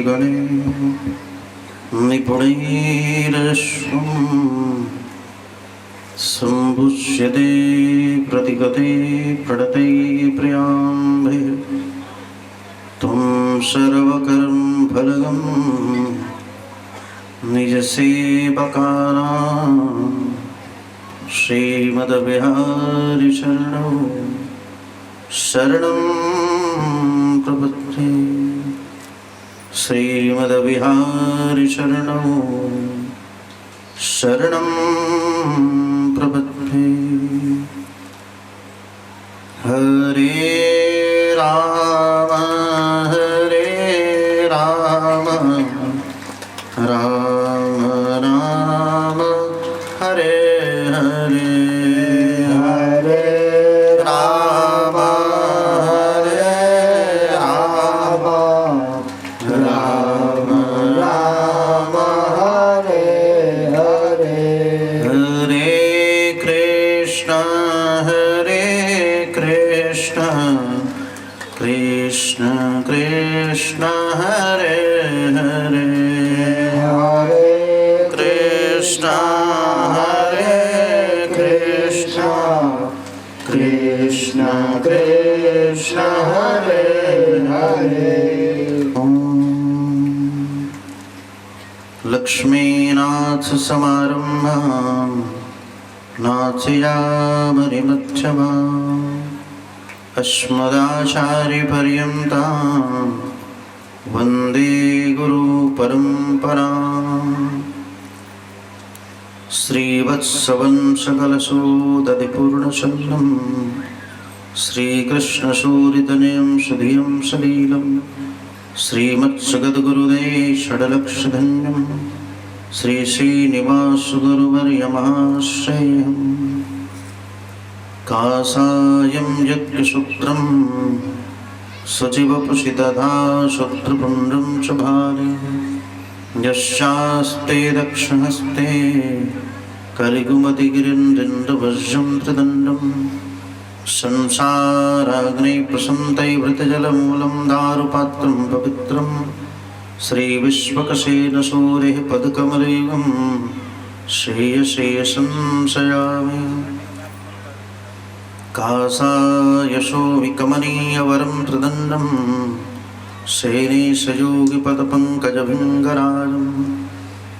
गणे निपुणैरश्वं सम्भुष्यते प्रतिगते प्रणते प्रियाम्भे त्वं सर्वकर्मफलगं निजसेवकानां श्रीमद्विहारि शरणं प्रपद्ये श्रीमद्विहारि शरणं प्रपद्ये। हरे राम राम राम हरे हरे, हरे राम राम राम हरे हरे। हरे कृष्ण कृष्ण कृष्ण हरे हरे, कृष्ण कृष्ण हरे हरे। लक्ष्मीनाथ समारम्भां नाथयामनिमध्यमाम् अस्मदाचार्यपर्यन्तां वन्दे गुरुपरम्पराम्। श्रीवत्सवंशकलशोदधिपूर्णचन्द्रं श्रीकृष्णसूरितनयं सुधियं सलीलं श्रीमत्सगद्गुरुदेव षड्लक्षधन्यं श्रीश्रीनिवासगुरुवर्यमाश्रयम्। कासायं यज्ञसूत्रं सचिवपुषि दधा शत्रुपुण्ड्रं च भाले यशास्ते दक्षिणहस्ते कलिकुमतिगिरिन्द्रवज्रं त्रिदण्डं संसाराग्निप्रसन्तैवृतजलमूलं दारुपात्रं पवित्रं श्रीविश्वकसेन सूरेः पदकमलेवं श्रेयसे संशयामि। कासायशोभिकमनीयवरं त्रिदण्डं शैलेशयोगिपदपङ्कजभृङ्गराजं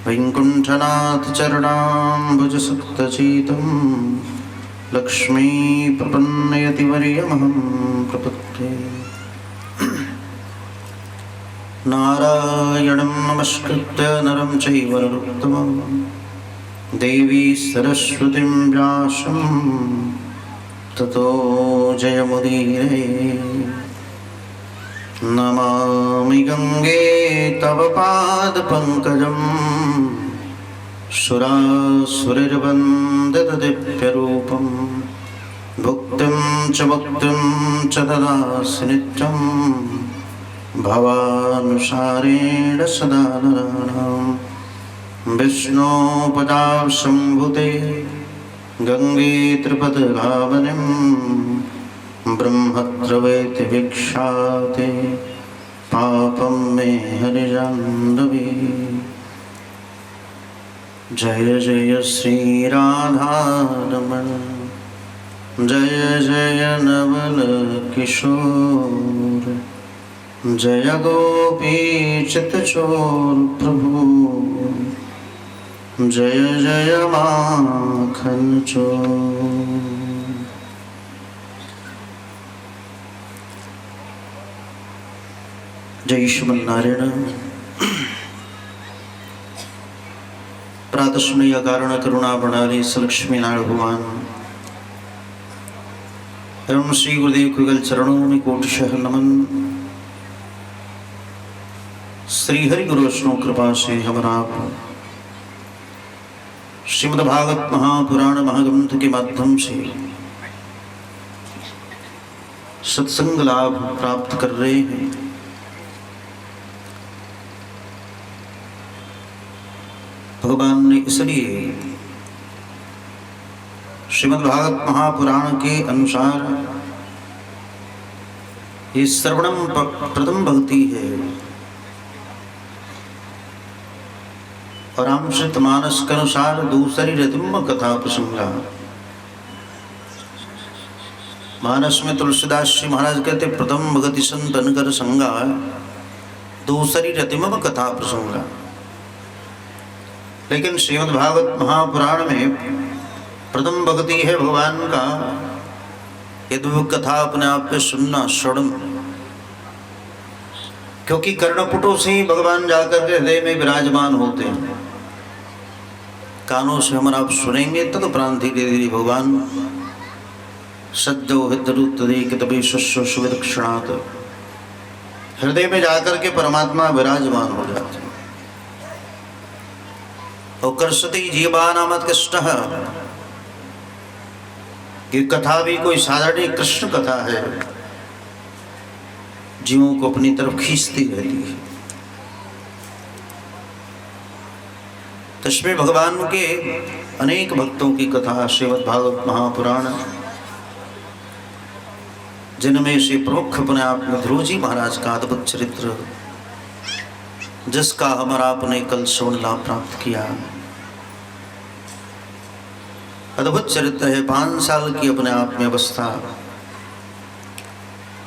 वैकुण्ठनाथचरणाम्बुजसक्तचेतं लक्ष्मीप्रपन्नयतिवर्यमहं प्रपद्ये। नारायणं नमस्कृत्य नरं चैव नरोत्तमं देवी सरस्वतीं व्यासं ततो जयमुदीरये। नमामि गंगे तव पादपङ्कजं सुरासुरैर्वन्दितदिव्यरूपं भुक्तिं च मुक्तिं च ददासि नित्यं भवानुसारेण सदा नराणां। विष्णोपदाशम्भुते गंगे त्रिपदगामिनीं ब्रह्मत्रवेति वीक्षाते पापं मे हरिजाह्नवी। जय जय श्री राधारमण जय जय नवल किशोर जय गोपीचितचोर प्रभु जय जय माखन चोर। जय श्रीमन्नारायण। प्रातस्मय कारण करुणा प्रणाली सलक्ष्मी नारायण भगवान एवं श्री गुरुदेव कुगल चरणों में कोटिशः नमन। श्री हरि गुरु वैष्णव कृपा से हमारा श्रीमद्भागवत महापुराण महाग्रंथ के माध्यम से सत्संग लाभ प्राप्त कर रहे हैं। भगवान ने इसलिए श्रीमद्भागवत महापुराण के अनुसार ये श्रवणम प्रथम भक्ति है, और रामचरित मानस के अनुसार दूसरी रतिम कथा प्रसंगा। मानस में तुलसीदास जी महाराज कहते प्रथम भगति संत अनकर संगा, दूसरी रतिम कथा प्रसंगा। लेकिन श्रीमद् भागवत महापुराण में प्रथम भक्ति है भगवान का, यदि कथा अपने आप में सुनना श्रवण, क्योंकि कर्णपुटों से ही भगवान जाकर के हृदय में विराजमान होते हैं। कानों से हम आप सुनेंगे तदुपरांत धीरे धीरे भगवान सद्यो हितरुत्तरीक्षणात् हृदय में जाकर के परमात्मा विराजमान हो जाते हैं। और कर्षति जीवानामत कृष्ण, ये कथा भी कोई साधारण कृष्ण कथा है, जीवों को अपनी तरफ खींचती रहती है। तस्में भगवान के अनेक भक्तों की कथा श्रीमद् भागवत महापुराण, जिनमें से प्रमुख अपने आप में ध्रुव जी महाराज का अद्भुत चरित्र, जिसका हमारा आपने कल श्रवण लाभ प्राप्त किया। अद्भुत चरित्र है। 5 साल की अपने आप में अवस्था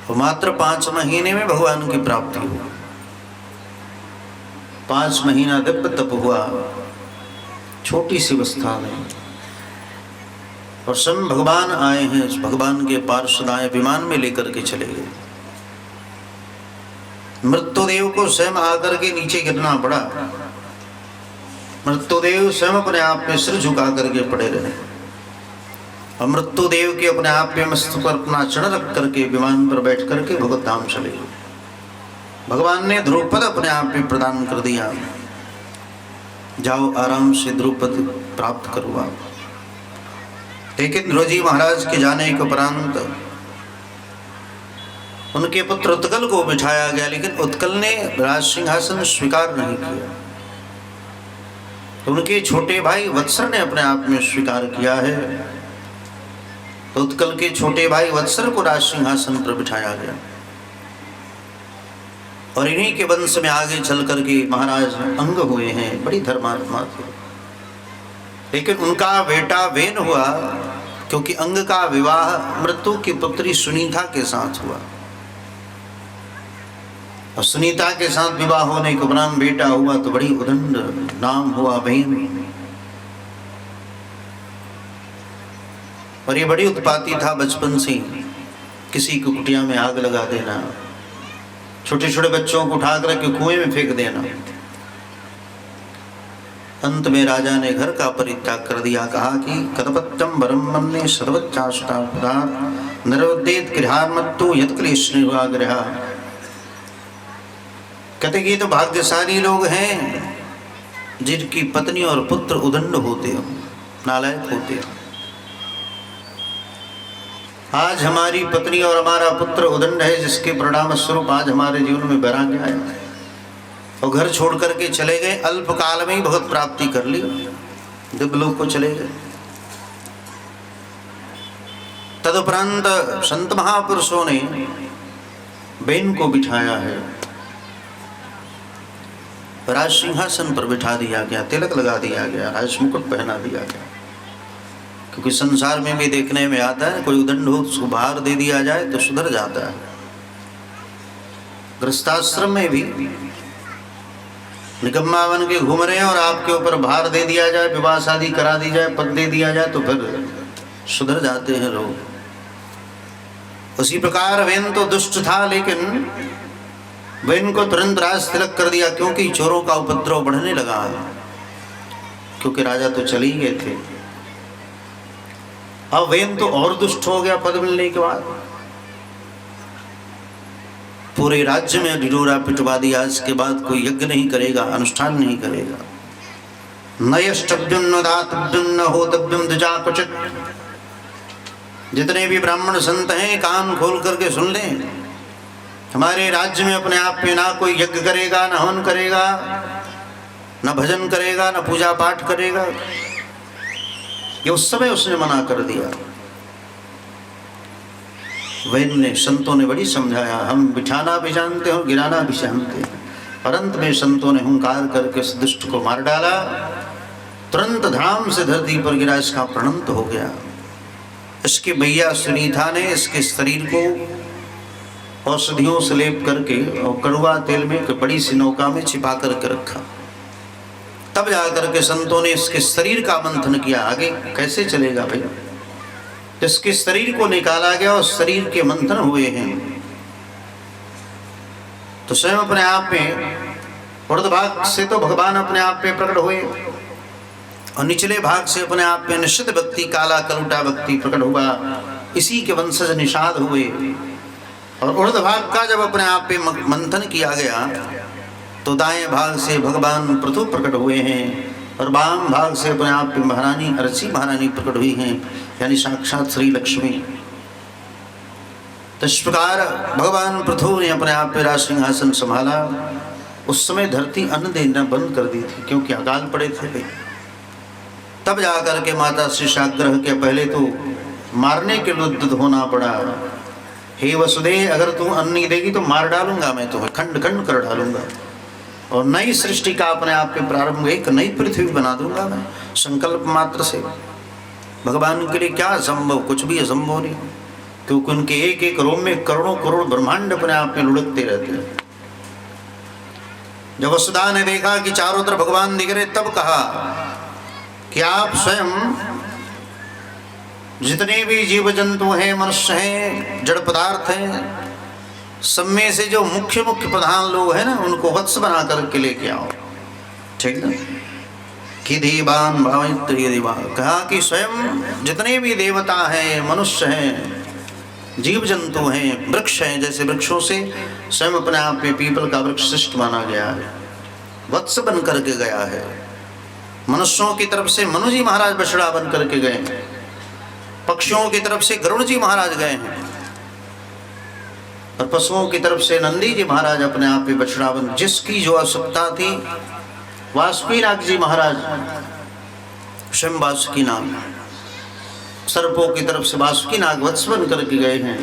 और मात्र 5 महीने में भगवान की प्राप्ति हुई। 5 महीना दिव्य तप हुआ छोटी सी अवस्था में, और स्वयं भगवान आए हैं। भगवान के पार्षद आए, विमान में लेकर के चले गए। मृत्युदेव को स्वयं आकर के नीचे गिरना पड़ा। मृत्युदेव स्वयं अपने आप में सिर झुका करके पड़े रहे, और मृत्युदेव के अपने आप में मस्तक पर अपना चढ़ रख करके विमान पर बैठ करके भगवत धाम चले गए। भगवान ने ध्रुवपद अपने आप में प्रदान कर दिया, जाओ आराम से ध्रुवपद प्राप्त करो आप। लेकिन ध्रुव जी महाराज के जाने के उपरांत उनके पुत्र उत्कल को बिठाया गया, लेकिन उत्कल ने राज सिंहासन स्वीकार नहीं किया। तो उनके छोटे भाई वत्सर ने अपने आप में स्वीकार किया है। तो उत्कल के छोटे भाई वत्सर को राज सिंहासन पर बिठाया गया, और इन्हीं के वंश में आगे चल करके महाराज अंग हुए हैं, बड़ी धर्मात्मा थे। लेकिन उनका बेटा वेन हुआ, क्योंकि अंग का विवाह मृत्यु की पुत्री सुनीता के साथ हुआ, और सुनीता के साथ विवाह होने के उपरांत बेटा हुआ तो बड़ी उदंड नाम हुआ वेन। और ये बड़ी उत्पाती था बचपन से, किसी की कुटिया में आग लगा देना, छोटे छोटे बच्चों को उठा कर के कुएं में फेंक देना। अंत में राजा ने घर का परित्याग कर दिया, कहा कि कदपत्यम वरम मन्ये सर्वच्चाष्टा निर्वदेत गृहामत्तु यत्क्लेश निर्वाग्रह। कहते कि ये तो भाग्यशाली लोग हैं जिनकी पत्नी और पुत्र उदंड होते हो, नालायक होते हो। आज हमारी पत्नी और हमारा पुत्र उदंड है, जिसके परिणाम स्वरूप आज हमारे जीवन में वैराग्य आया, और घर छोड़ करके चले गए। अल्पकाल में ही भगवत प्राप्ति कर ली, दिव्यलोक को चले गए। तदुपरांत संत महापुरुषों ने बेन को बिठाया है, राज सिंहासन पर बिठा दिया गया, तिलक लगा दिया गया, राज मुकुट पहना दिया गया। क्योंकि संसार में भी देखने में आता है, कोई उदंड हो उसको बाहर दे दिया जाए तो सुधर जाता है। गृहस्थाश्रम में भी निकम्मा बन के घूम रहे हैं, और आपके ऊपर भार दे दिया जाए, विवाह शादी करा दी जाए, पद दे दिया जाए, तो फिर सुधर जाते हैं लोग। उसी प्रकार वेन तो दुष्ट था, लेकिन वेन को तुरंत राज तिलक कर दिया, क्योंकि चोरों का उपद्रव बढ़ने लगा, क्योंकि राजा तो चले ही गए थे। अब वेन तो और दुष्ट हो गया पद मिलने के बाद, पूरे राज्य में ढिढोरा पिटवा दिया। इसके बाद कोई यज्ञ नहीं करेगा, अनुष्ठान नहीं करेगा। नयष्टव्यम न दातव्यम न होतव्यम द्विजा क्वचित्। जितने भी ब्राह्मण संत हैं कान खोल करके सुन लें, हमारे राज्य में अपने आप में ना कोई यज्ञ करेगा, न हवन करेगा, न भजन करेगा, न पूजा पाठ करेगा। ये उस समय उसने मना कर दिया। वैन ने, संतों ने बड़ी समझाया, हम बिठाना भी जानते हैं और गिराना भी जानते हैं, और अंत में संतों ने हुंकार करके इस दुष्ट को मार डाला। तुरंत धाम से धरती पर गिरा, इसका प्रणंत हो गया। इसके भैया सुनीता ने इसके शरीर को औषधियों से लेप करके और कड़वा तेल में एक बड़ी सी नौका में छिपा करके रखा। तब जाकर के संतों ने इसके शरीर का मंथन किया। आगे कैसे चलेगा भाई? इसके शरीर को निकाला गया और शरीर के मंथन हुए हैं तो स्वयं अपने आप में ऊर्ध भाग से तो भगवान अपने आप में प्रकट हुए और निचले भाग से अपने आप में निश्चित व्यक्ति काला कलुटा व्यक्ति प्रकट हुआ। इसी के वंशज निषाद हुए। और ऊर्ध भाग का जब अपने आप पे मंथन किया गया तो दाएं भाग से भगवान पृथु प्रकट हुए हैं और वाम भाग से अपने आप पे महारानी अर्ची महारानी प्रकट हुई हैं, यानी साक्षात श्री लक्ष्मी। तो इस प्रकार भगवान पृथु ने अपने आप पे राज सिंहासन संभाला। उस समय धरती अन्न देना बंद कर दी थी क्योंकि अकाल पड़े थे भाई। तब जाकर के माता शिशाग्रह के पहले तो मारने के लिए उद्यत होना पड़ा। हे वसुदे, अगर तू अन्न नहीं देगी तो मार डालूंगा मैं तुम्हें, खंड खंड कर डालूंगा और नई सृष्टि का अपने आप पे प्रारंभ, एक नई पृथ्वी बना दूंगा मैं संकल्प मात्र से। भगवान के लिए क्या असंभव? कुछ भी असंभव नहीं, क्योंकि उनके एक एक रोम में करोड़ों करोड़ ब्रह्मांड अपने आप में लुढ़कते रहते हैं। जब वसुदा ने देखा कि चारों तरफ भगवान दिख रहे, तब कहा कि आप स्वयं जितने भी जीव जंतु हैं, मनुष्य हैं, जड़ पदार्थ हैं, सब में से जो मुख्य मुख्य प्रधान लोग हैं ना, उनको वत्स बना करके लेके आओ। ठीक ना? कि देवान भावित्र देवा, कहा कि स्वयं जितने भी देवता हैं, मनुष्य हैं, जीव जंतु हैं, वृक्ष हैं, जैसे वृक्षों से स्वयं अपने आप में पीपल का वृक्ष श्रेष्ठ माना गया है, वत्स बन करके गया है। मनुष्यों की तरफ से मनु जी महाराज बछड़ा बन करके गए हैं, पक्षियों की तरफ से गरुड़ जी महाराज गए हैं और पशुओं की तरफ से नंदी जी महाराज अपने आप में बछड़ा बन। जिसकी जो आवश्यकता थी, वासुकीनाग जी महाराज स्वयं वासुकीनाग, सर्पों की तरफ से वासुकीनाग वत्स बन करके गए हैं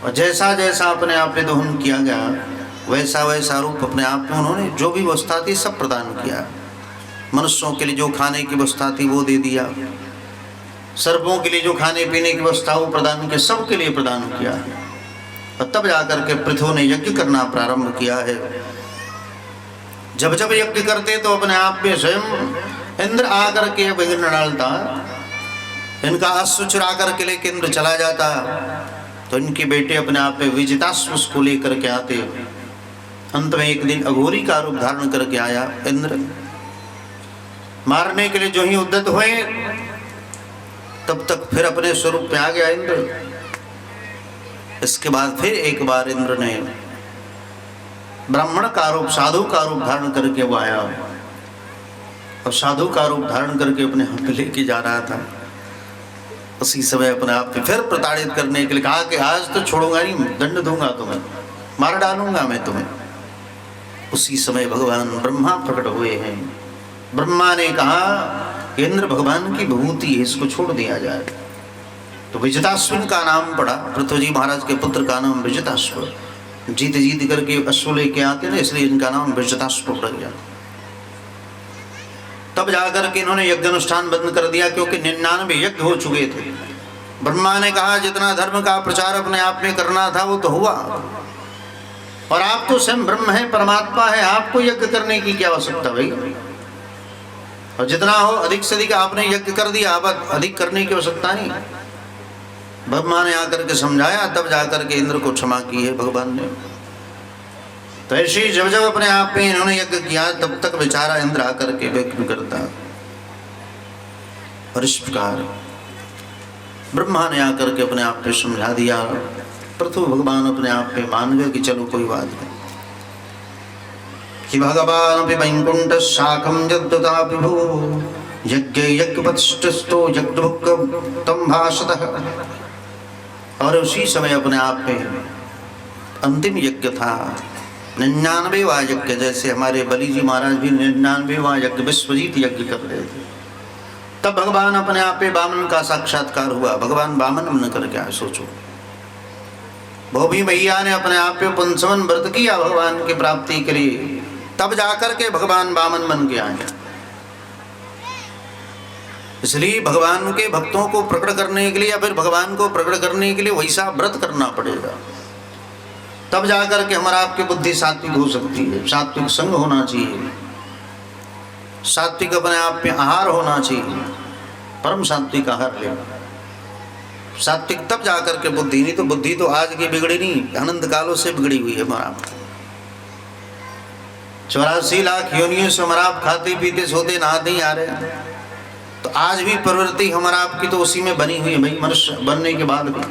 और जैसा जैसा अपने आप में दोहन किया गया, वैसा वैसा रूप अपने आप में उन्होंने जो भी व्यवस्था थी सब प्रदान किया। मनुष्यों के लिए जो खाने की व्यवस्था थी वो दे दिया, सर्पों के लिए जो खाने पीने की व्यवस्था वो प्रदान किया, सबके लिए प्रदान किया। और तब जाकर के पृथु ने यज्ञ करना प्रारंभ किया है। जब जब यज्ञ करते तो अपने आप में स्वयं इंद्र आकर के विघ्न डालता, इनका अश्व चुरा करके लेके इंद्र चला जाता, तो इनके बेटे अपने आप में विजिताश्व को लेकर के आते। अंत में एक दिन अघोरी का रूप धारण करके आया इंद्र। मारने के लिए जो ही उद्यत हुए, तब तक फिर अपने स्वरूप में आ गया इंद्र। इसके बाद फिर एक बार इंद्र ने ब्राह्मण का रूप, साधु का रूप धारण करके वो आया और साधु का रूप धारण करके अपने हाथ लेके जा रहा था। उसी समय अपने आप पे फिर प्रताड़ित करने के लिए कहा कि आज तो छोड़ूंगा नहीं, दंड दूंगा तुम्हें, मार डालूंगा मैं तुम्हें। उसी समय भगवान ब्रह्मा प्रकट हुए हैं। ब्रह्मा ने कहा कि इंद्र भगवान की विभूति है, इसको छोड़ दिया जाए। तो विजिताश्विन का नाम पड़ा, पृथ्वी जी महाराज के पुत्र का नाम विजिताश्व। जीत जीत करके अश्व लेके आते ना, इसलिए इनका नाम विजिताश्व पड़ गया। तब जाकर के इन्होंने यज्ञ अनुष्ठान बंद कर दिया, क्योंकि 99 यज्ञ हो चुके थे। ब्रह्मा ने कहा जितना धर्म का प्रचार अपने आप में करना था वो तो हुआ, और आप तो स्वयं ब्रह्म है, परमात्मा है, आपको यज्ञ करने की क्या आवश्यकता भाई? और जितना हो अधिक से अधिक आपने यज्ञ कर दिया, अब अधिक करने की आवश्यकता नहीं। ब्रह्मा ने आकर के समझाया, तब जाकर के इंद्र को क्षमा की है भगवान ने। तो ऐसे जब जब अपने आप में इन्होंने यज्ञ किया, तब तक बेचारा इंद्र आकर के व्यक्त करता। और इस प्रकार ब्रह्मा ने आकर के अपने आप में समझा दिया। पृथु भगवान अपने आप में मान गए कि चलो कोई बात नहीं। कि भगवान अपि वैकुंठ शाखम यद्दता विभु यज्ञ यज्ञपतिष्ठस्तो यज्ञभुक् तम भाषतः। और उसी समय अपने आप में अंतिम यज्ञ था, 99वां यज्ञ। जैसे हमारे बलि जी महाराज भी 99वां यज्ञ विश्वजीत यज्ञ कर रहे थे, तब भगवान अपने आप में वामन का साक्षात्कार हुआ। भगवान वामन बन करके आए। सोचो, भोभी मैया ने अपने आप में 55 व्रत किया भगवान की प्राप्ति के लिए, तब जाकर के भगवान वामन बन के आए। इसलिए भगवान के भक्तों को प्रकट करने के लिए या फिर भगवान को प्रकट करने के लिए वैसा व्रत करना पड़ेगा, तब जाकर के हमारा आपकी बुद्धि सात्विक हो सकती है। सात्विक संग होना चाहिए, सात्विक अपने आप में आहार होना चाहिए, परम सात्विक आहार ले। सात्विक तब जाकर के बुद्धि, नहीं तो बुद्धि तो आज की बिगड़ी नहीं, अनंत कालों से बिगड़ी हुई है हमारा। 84 लाख योनियों से हमारा आप खाते पीते सोते नहाते ही आ रहे हैं, तो आज भी प्रवृत्ति हमारा आपकी तो उसी में बनी हुई है भाई, मनुष्य बनने के बाद भी।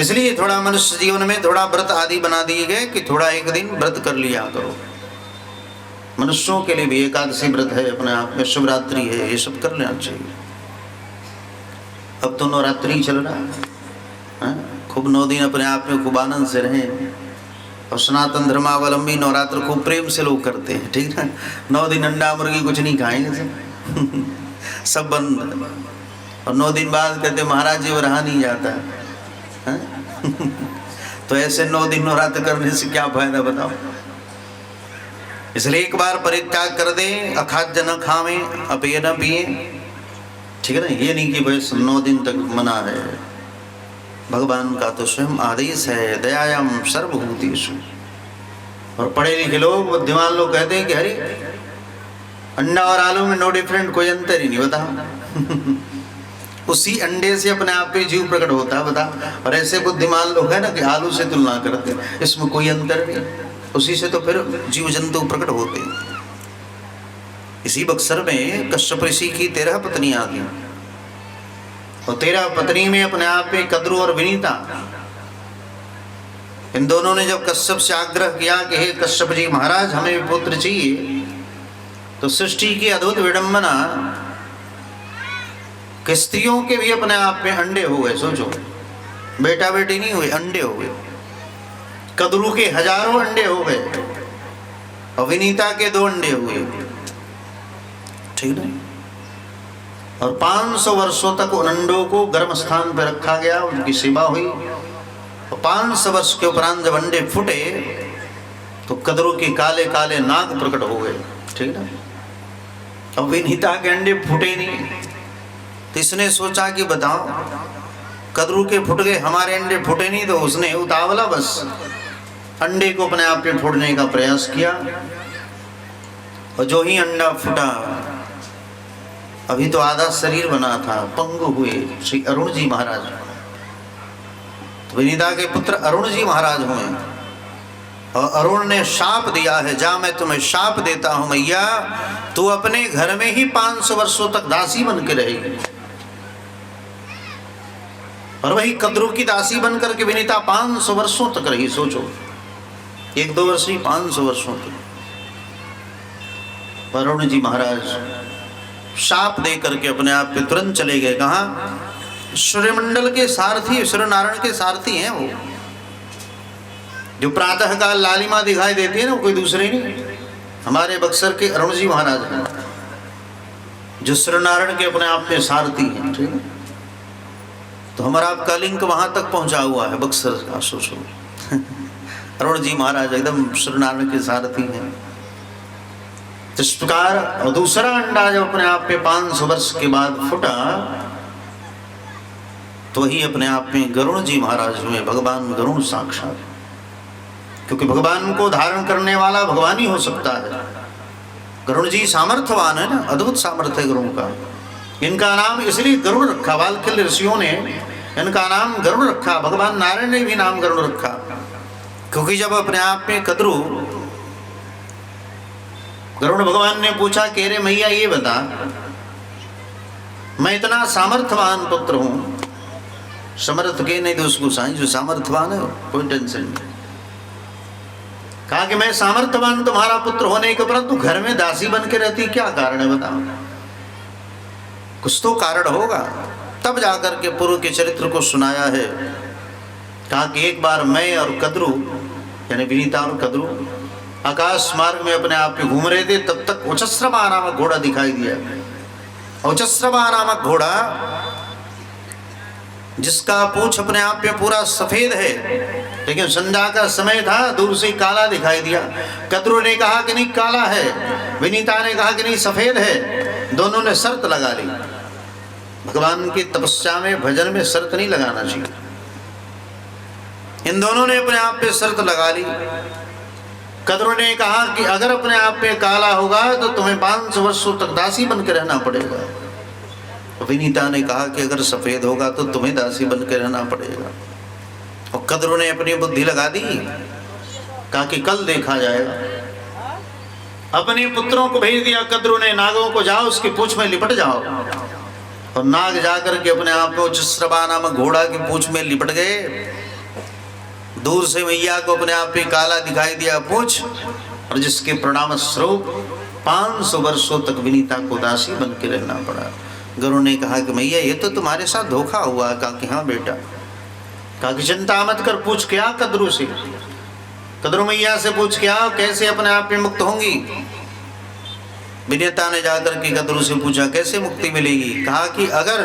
इसलिए थोड़ा मनुष्य जीवन में थोड़ा व्रत आदि बना दिए गए कि थोड़ा एक दिन व्रत कर लिया करो। मनुष्यों के लिए भी एकादशी व्रत है, अपने आप में शिवरात्रि है, ये सब कर लेना चाहिए। अब तो नवरात्रि चल रहा है, खूब 9 दिन अपने आप में खूब आनंद से रहें। और सनातन धर्मावलंबी नवरात्र खूब प्रेम से लोग करते हैं, ठीक ना। 9 दिन अंडा मुर्गी कुछ नहीं खाएंगे सब बंद। और 9 दिन बाद कहते महाराज जी वो रहा नहीं जाता है। तो ऐसे 9 दिन नवरात्र करने से क्या फायदा बताओ। इसलिए एक बार परित्याग कर दे, अखाद्य न खावे अपेय न पिए, ठीक है ना। ये नहीं कि बस 9 दिन तक मना है, भगवान का तो स्वयं आदेश है, दयायाम सर्वभूतेषु। और पढ़े लिखे लोग बुद्धिमान लोग कहते हैं कि अरे अंडा और आलू में नो डिफरेंट, कोई अंतर ही नहीं, बता उसी अंडे से अपने आप पे जीव प्रकट होता है, बता। और ऐसे बुद्धिमान लोग हैं ना कि आलू से तुलना करते हैं, इसमें कोई अंतर नहीं, उसी से तो फिर जीव जंतु प्रकट होते हैं। इसी बक्सर में कश्यप ऋषि की 13 पत्नियां थी, और 13 पत्नी में अपने आप में कद्रु और विनीता, इन दोनों ने जब कश्यप से आग्रह किया कि हे कश्यप जी महाराज हमें पुत्र चाहिए, तो सृष्टि की अद्भुत विडंबना कि स्त्रियों के भी अपने आप में अंडे हो गए। सोचो, बेटा बेटी नहीं हुए, अंडे हो गए। कद्रु के हजारों अंडे हो गए और विनीता के 2 अंडे हुए, ठीक है। और 500 वर्षों तक उन अंडों को गर्म स्थान पर रखा गया, उनकी सेवा हुई। और 500 वर्ष के उपरांत जब अंडे फूटे तो कद्रु के काले काले नाग प्रकट हो गए, ठीक है। अब विनीता के अंडे फूटे नहीं, तो इसने सोचा कि बताओ कद्रु के फूट गए, हमारे अंडे फूटे नहीं, तो उसने उतावला बस अंडे को अपने आप में फोड़ने का प्रयास किया। और जो ही अंडा फूटा, अभी तो आधा शरीर बना था, पंगु हुए श्री अरुण जी महाराज। तो विनीता के पुत्र अरुण जी महाराज हुए, और अरुण ने शाप दिया है, जा मैं तुम्हें शाप देता हूं मैया, तू अपने घर में ही 500 वर्षों तक दासी बन के रहेगी। और वही कद्रु की दासी बनकर के विनीता 500 वर्षों तक रही। सोचो, 1-2 वर्ष ही, 500 वर्षों तक। अरुण जी महाराज शाप दे करके अपने आप पे तुरंत चले गए। कहाँ? सूर्यमंडल के सारथी, सूर्य नारायण के सारथी हैं वो। जो प्रातः काल लालिमा दिखाई देती है ना, कोई दूसरे नहीं, हमारे बक्सर के अरुण जी महाराज हैं, जो सूर्य नारायण के अपने आप में सारथी हैं, ठीक है। तो हमारा आपका लिंक वहां तक पहुंचा हुआ है, बक्सर का। सोचो अरुण जी महाराज एकदम सूर्य नारायण के सारथी हैं। इस प्रकार, और दूसरा अंडा जब अपने आप में 500 वर्ष के बाद फूटा, तो वही अपने आप में गरुण जी महाराज हुए, भगवान गरुण साक्षात। क्योंकि भगवान को धारण करने वाला भगवान ही हो सकता है। गरुण जी सामर्थ्यवान है ना, अद्भुत सामर्थ्य है गरुण का। इनका नाम इसलिए गरुड़ रखा, वाल्मीकि ऋषियों ने इनका नाम गरुड़ रखा, भगवान नारायण ने भी नाम गरुड़ रखा। क्योंकि जब अपने आप में कद्रु, गरुड़ भगवान ने पूछा कि अरे मैया ये बता, मैं इतना सामर्थ्यवान पुत्र हूं, समर्थ के नहीं तो उसको साई, जो सामर्थ्यवान है कोई टेंशन नहीं। कहा कि मैं सामर्थ्यवान तुम्हारा पुत्र होने के परंतु घर में दासी बन के रहती, क्या कारण है बताओ? कुछ तो कारण होगा। तब जाकर के पूर्व के चरित्र को सुनाया है। कहा कि एक बार मैं और कद्रु, यानी विनीता और कद्रु, आकाश मार्ग में अपने आप में घूम रहे थे, तब तक उचस्रमा नामक घोड़ा दिखाई दिया। उचस्रमा नामक घोड़ा जिसका पूछ अपने आप में पूरा सफेद है, लेकिन संध्या का समय था, दूर से काला दिखाई दिया। कद्रू ने कहा कि नहीं काला है, विनीता ने कहा कि नहीं सफेद है। दोनों ने शर्त लगा ली। भगवान की तपस्या में, भजन में शर्त नहीं लगाना चाहिए। इन दोनों ने अपने आप पे शर्त लगा ली। कद्रू ने कहा कि अगर अपने आप पे काला होगा तो तुम्हें 500 वर्षों तक दासी बनकर रहना पड़ेगा। विनीता ने कहा कि अगर सफेद होगा तो तुम्हें दासी बनकर रहना पड़ेगा। और कद्रू ने अपनी बुद्धि लगा दी, कहा कि कल देखा जाएगा। अपने पुत्रों को भेज दिया कद्रू ने, नागों को जाओ उसकी पूंछ में लिपट जाओ। और नाग जाकर के अपने आप में उच्चश्रवा नामक घोड़ा की पूंछ में लिपट गए। दूर से मैया को अपने आप पे काला दिखाई दिया पूंछ, और जिसके परिणाम स्वरूप 500 वर्षों तक विनीता को दासी बन के रहना पड़ा। गुरु ने कहा कि मैया ये तो तुम्हारे साथ धोखा हुआ। कहा कि हाँ बेटा। कहा कि चिंता मत कर, पूछ क्या कद्रू से, कद्रू मैया से पूछ क्या कैसे अपने आप में मुक्त होंगी। विनीता ने जाकर के कद्रू से पूछा कैसे मुक्ति मिलेगी। कहा कि अगर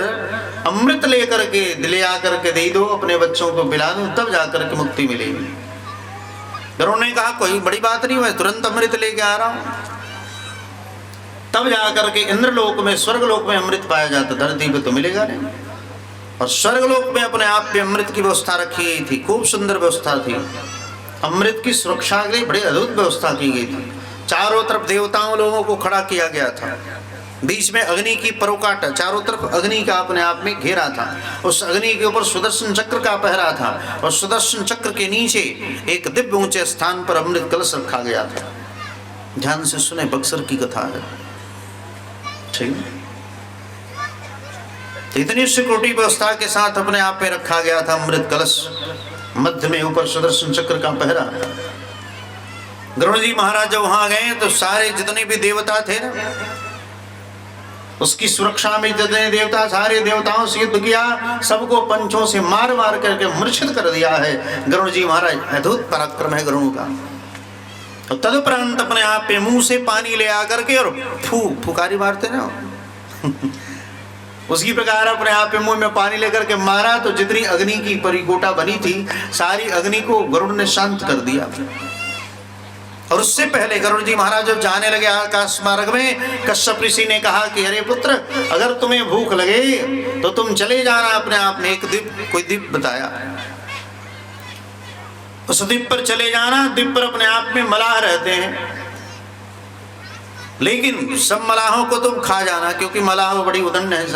अमृत लेकर के ले आकर के दे दो, अपने बच्चों को पिला दो, तब जाकर के मुक्ति मिलेगी। गुरु ने कहा कोई बड़ी बात नहीं, मैं तुरंत अमृत लेके आ रहा हूं। तब जाकर के इंद्रलोक में, स्वर्गलोक में अमृत पाया जाता, धरती पे तो मिलेगा नहीं। और स्वर्गलोक में अपने आप पे अमृत की व्यवस्था रखी गई थी, खूब सुंदर व्यवस्था थी। अमृत की सुरक्षा के लिए बड़ी अद्भुत व्यवस्था की गई थी। चारों तरफ देवताओं लोगों को खड़ा किया गया था। बीच में अग्नि की परोकाट, चारों तरफ अग्नि का अपने आप में घेरा था। उस अग्नि के ऊपर सुदर्शन चक्र का पहरा था, और सुदर्शन चक्र के नीचे एक दिव्य ऊंचे स्थान पर अमृत कलश रखा गया था। ध्यान से सुने, बक्सर की कथा है, ठीक। इतनी सिक्योरिटी व्यवस्था के साथ अपने आप में रखा गया था अमृत कलश, मध्य में ऊपर सुदर्शन चक्र का पहरा। गरुड़ जी महाराज जब वहां गए तो सारे जितने भी देवता थे ना, उसकी सुरक्षा में जितने देवता, सारे देवताओं से युद्ध किया, सबको पंचों से मार मार करके मूर्छित कर दिया है गरुड़ जी महाराज। अद्भुत पराक्रम है गरुड़ का। तो तदुपरांत अपने आप पे मुंह से पानी ले आकर के और फुकारी मारते ना उसी प्रकार अपने आप पे मुंह में पानी लेकर के मारा, तो जितनी अग्नि की परिकोटा बनी थी सारी अग्नि को गरुड़ ने शांत कर दिया। और उससे पहले गरुड़ जी महाराज जब जाने लगे आकाश मार्ग में, कश्यप ऋषि ने कहा कि अरे पुत्र, अगर तुम्हें भूख लगे तो तुम चले जाना अपने आप में। एक द्वीप, कोई द्वीप बताया, उस द्वीप पर चले जाना। द्वीप पर अपने आप में मलाह रहते हैं, लेकिन सब मलाहों को तुम खा जाना, क्योंकि मलाह बड़ी उदंड है,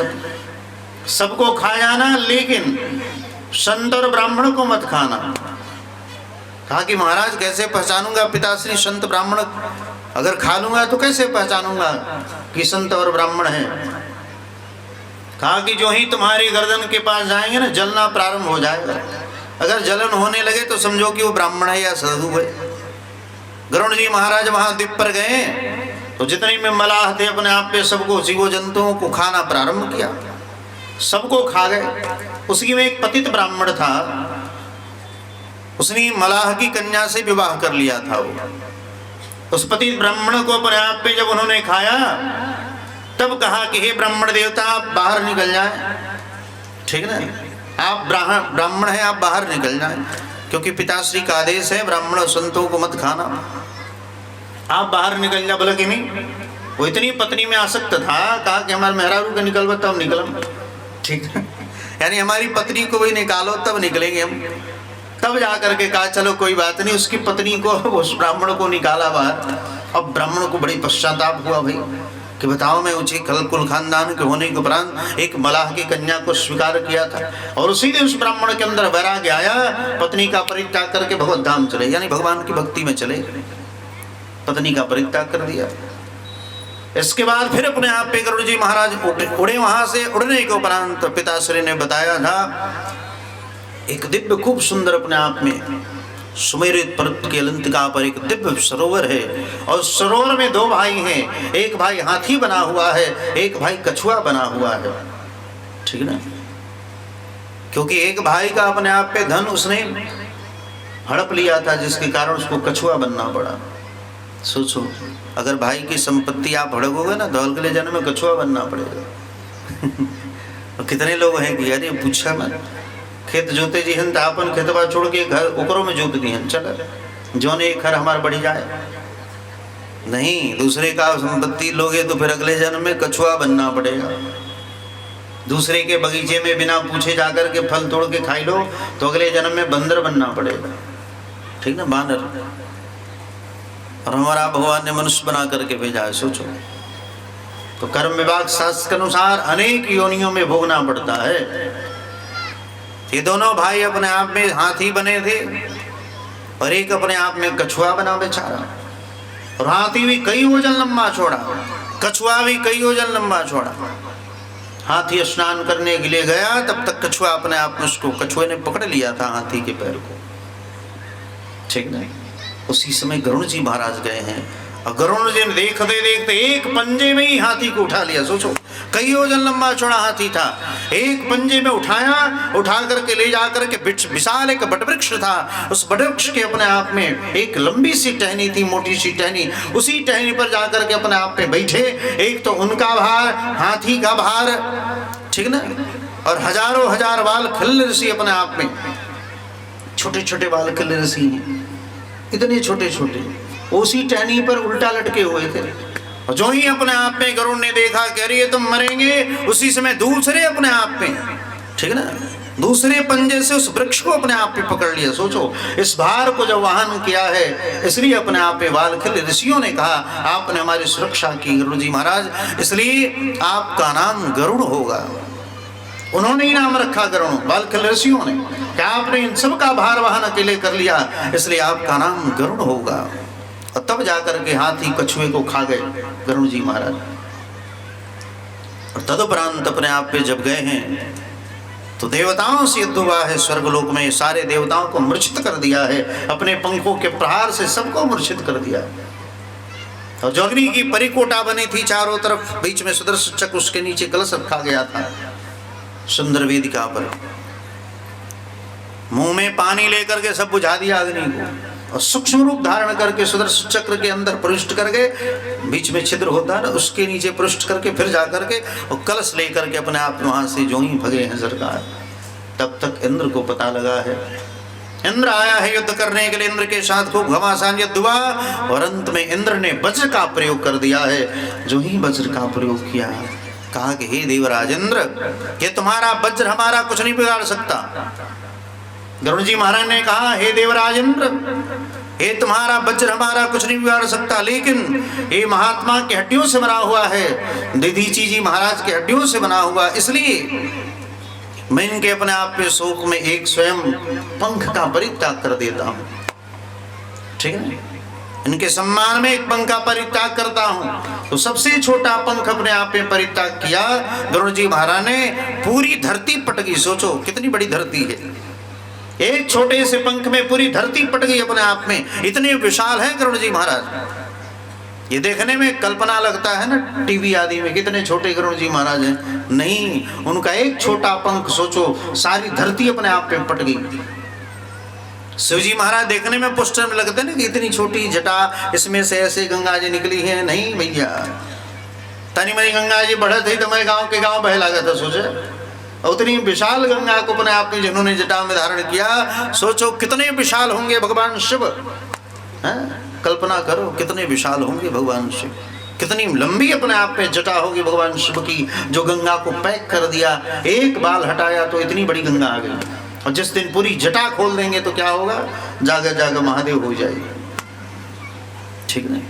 सबको खा जाना, लेकिन संत और ब्राह्मण को मत खाना। कहा कि महाराज कैसे पहचानूंगा पिताश्री संत ब्राह्मण, अगर खा लूंगा तो कैसे पहचानूंगा कि संत और ब्राह्मण है। कहा कि जो ही तुम्हारी गर्दन के पास जाएंगे ना, जलना प्रारंभ हो जाएगा। अगर जलन होने लगे तो समझो कि वो ब्राह्मण है या साधु है। गरुड़ जी महाराज वहां द्वीप पर गए तो जितने में मलाह थे अपने आप पे सबको, जीवो जंतुओं को खाना प्रारंभ किया, सबको खा गए। उसी में एक पतित ब्राह्मण था, उसने मलाह की कन्या से विवाह कर लिया था। वो उस पतित ब्राह्मण को अपने आप पे जब उन्होंने खाया, तब कहा कि हे ब्राह्मण देवता, आप बाहर निकल जाएं, ठीक ना, आप ब्राह्मण हैं, आप बाहर निकल जाएं, क्योंकि पिताश्री का आदेश है ब्राह्मण और संतों को मत खाना, आप बाहर निकल जा। बोला कि नहीं, वो इतनी पत्नी में आसक्त था, कहा कि हमारे मेहरारू के निकल तब निकलम, ठीक है, यानी हमारी पत्नी को भी निकालो तब निकलेंगे हम। तब जाकर के कहा चलो कोई बात नहीं, उसकी पत्नी को, उस ब्राह्मण को निकाला बाहर। अब ब्राह्मण को बड़ी पश्चाताप हुआ भाई कि बताओ, मैं ऊंचे कुल खानदान के होने के उपरांत एक मलाह की कन्या को स्वीकार किया था, और उसी दिन उस ब्राह्मण के अंदर वैराग्य आया, पत्नी का परित्याग करके भगवत धाम चले, यानी भगवान की भक्ति में चले, पत्नी का परित्याग कर दिया। इसके बाद फिर अपने आप पे गरुड़ जी महाराज उड़े। वहां से उड़ने के उपरांत पिताश्री ने बताया था एक दिव्य खूब सुंदर अपने आप में सुमेरित पर्वत के अलंतिका पर एक दिव्य सरोवर है, और सरोवर में दो भाई हैं, एक भाई हाथी बना हुआ है, एक भाई कछुआ बना हुआ है, ठीक ना, क्योंकि एक भाई का अपने आप पे धन उसने हड़प लिया था, जिसके कारण उसको कछुआ बनना पड़ा। सोचो, अगर भाई की संपत्ति आप हड़पोगे ना तो अगले जन्म में कछुआ बनना पड़ेगा। और कितने लोग हैं कि अरे पूछा मत, खेत जोते जी हन तो अपन खेतवा छोड़ के घर ओकरों में जोत दी हन, चल जो ने एक घर हमार बढ़ी जाए। नहीं, दूसरे का संपत्ति लोगे तो फिर अगले जन्म में कछुआ बनना पड़ेगा। दूसरे के बगीचे में बिना पूछे जाकर के फल तोड़ के खाई लो तो अगले जन्म में बंदर बनना पड़ेगा, ठीक ना, बानर। और हमारा भगवान ने मनुष्य बना करके भेजा है, सोचो। तो कर्म विभाग शास्त्र के अनुसार अनेक योनियों में भोगना पड़ता है। ये दोनों भाई अपने आप में हाथी बने थे और एक अपने आप में कछुआ बना बेचारा। और हाथी भी कई वजन लंबा छोड़ा, कछुआ भी कई वजन लंबा छोड़ा। हाथी स्नान करने के लिए गया, तब तक कछुआ अपने आप में उसको, कछुए ने पकड़ लिया था हाथी के पैर को, ठीक नहीं। उसी समय गरुड़ जी महाराज गए हैं और गरुड़ जी ने देखते देखते एक पंजे में ही हाथी को उठा लिया। सोचो, कई वजन लंबा चौड़ा हाथी था, एक पंजे में उठाया, उठा करके ले जा करके विशाल एक बटवृक्ष था, उस बटवृक्ष के अपने आप में एक लंबी सी टहनी थी, मोटी सी टहनी, उसी टहनी पर जाकर के अपने आप में बैठे। एक तो उनका भार, हाथी का भार, ठीक ना, और हजारों हजार बाल खिल्ल ऋषि अपने आप में, छोटे छोटे बाल खिल्ल ऋषि हैं, इतने छोटे छोटे, उसी टहनी पर उल्टा लटके हुए थे। और जो ही अपने आप में गरुड़ ने देखा कि अरे ये तुम मरेंगे, उसी समय दूसरे अपने आप में, ठीक ना, दूसरे पंजे से उस वृक्ष को अपने आप में पकड़ लिया। सोचो, इस भार को जब वाहन किया है, इसलिए अपने आप में वालखिल ऋषियों ने कहा आपने हमारी सुरक्षा की गरुड़ जी महाराज, इसलिए आपका नाम गरुड़ होगा। उन्होंने ही नाम रखा गरुड़, वालखिल ऋषियों ने, क्या आपने इन सब का भार वाहन अकेले कर लिया, इसलिए आपका नाम गरुड़ होगा। और तब जाकर के हाथी कछुए को खा गए गरुड़ जी महाराज। और तदुपरांत अपने आप पे जब गए हैं तो देवताओं से युद्ध हुआ है स्वर्गलोक में, सारे देवताओं को मूर्छित कर दिया है, अपने पंखों के प्रहार से सबको मूर्छित कर दिया। और जो अग्नि की परिकोटा बनी थी चारों तरफ, बीच में सुदर्शन चक्र, उसके नीचे कलश रखा गया था सुंदर वेदिका पर। मुंह में पानी लेकर के सब बुझा दिया अग्नि को, और सूक्ष्म रूप धारण करके सुदर्शन चक्र के अंदर प्रविष्ट करके, बीच में छिद्र होता है, उसके नीचे प्रविष्ट करके फिर जाकर के और कलश लेकर के अपने आप वहां से जो ही भगे हैं सरकार। तब तक इंद्र को पता लगा है, इंद्र आया है युद्ध करने के लिए। इंद्र के साथ खूब घमासान युद्ध हुआ और अंत में इंद्र ने वज्र का प्रयोग कर दिया है। जो ही वज्र का प्रयोग किया, कहा कि हे देवराज इंद्र, ये तुम्हारा वज्र हमारा कुछ नहीं बिगाड़ सकता। गरुड़ जी महाराज ने कहा हे देवराज इंद्र, ये तुम्हारा वज्र हमारा कुछ नहीं बिगाड़ सकता, लेकिन ये महात्मा के हड्डियों से बना हुआ है, दधीची जी महाराज के हड्डियों से बना हुआ, इसलिए मैं इनके अपने आप पे शोक में एक स्वयं पंख का परित्याग कर देता हूँ, ठीक है, इनके सम्मान में एक पंख का परित्याग करता हूँ। तो सबसे छोटा पंख अपने आप में परित्याग किया गरुड़ जी महाराज ने, पूरी धरती पट गई। सोचो कितनी बड़ी धरती है, एक छोटे से पंख में पूरी धरती पट गई अपने आप में, इतने विशाल है गरुड़ जी महाराज। ये देखने में कल्पना लगता है ना टीवी आदि में, कितने छोटे गरुड़ जी महाराज हैं, नहीं, उनका एक छोटा पंख सोचो सारी धरती अपने आप में पट गई। शिवजी महाराज देखने में पोस्टर में लगते ना कि इतनी छोटी जटा, इसमें से ऐसे गंगा जी निकली है, नहीं भैया, तनी मनी गंगा जी बढ़त थी तो मैं गांव के गांव बह लगा था। सोचे उतनी विशाल गंगा को अपने आप में जिन्होंने जटा में धारण किया, सोचो कितने विशाल होंगे भगवान शिव, हैं? कल्पना करो कितने विशाल होंगे भगवान शिव, कितनी लंबी अपने आप में जटा होगी भगवान शिव की, जो गंगा को पैक कर दिया, एक बाल हटाया तो इतनी बड़ी गंगा आ गई। और जिस दिन पूरी जटा खोल देंगे तो क्या होगा, जागा जागा महादेव हो जाएगी, ठीक नहीं।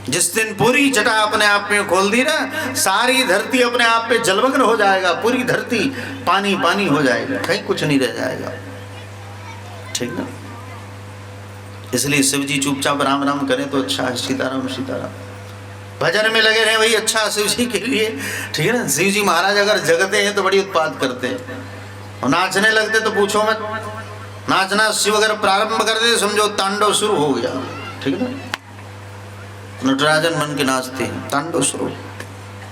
जिस दिन पूरी जटा अपने आप में खोल दी ना, सारी धरती अपने आप में जलमग्न हो जाएगा, पूरी धरती पानी पानी हो जाएगा, कहीं कुछ नहीं रह जाएगा, ठीक ना। इसलिए शिव जी चुपचाप राम राम करें तो अच्छा है, सीताराम सीताराम, भजन में लगे रहे वही अच्छा शिव जी के लिए, ठीक है ना। शिव जी महाराज अगर जगते हैं तो बड़ी उत्पात करते हैं, और नाचने लगते तो पूछो मत, नाचना शिव अगर प्रारंभ कर दे समझो तांडव शुरू हो गया, ठीक है ना। नटराजन बन के नाचते हैं, तांडव शुरू।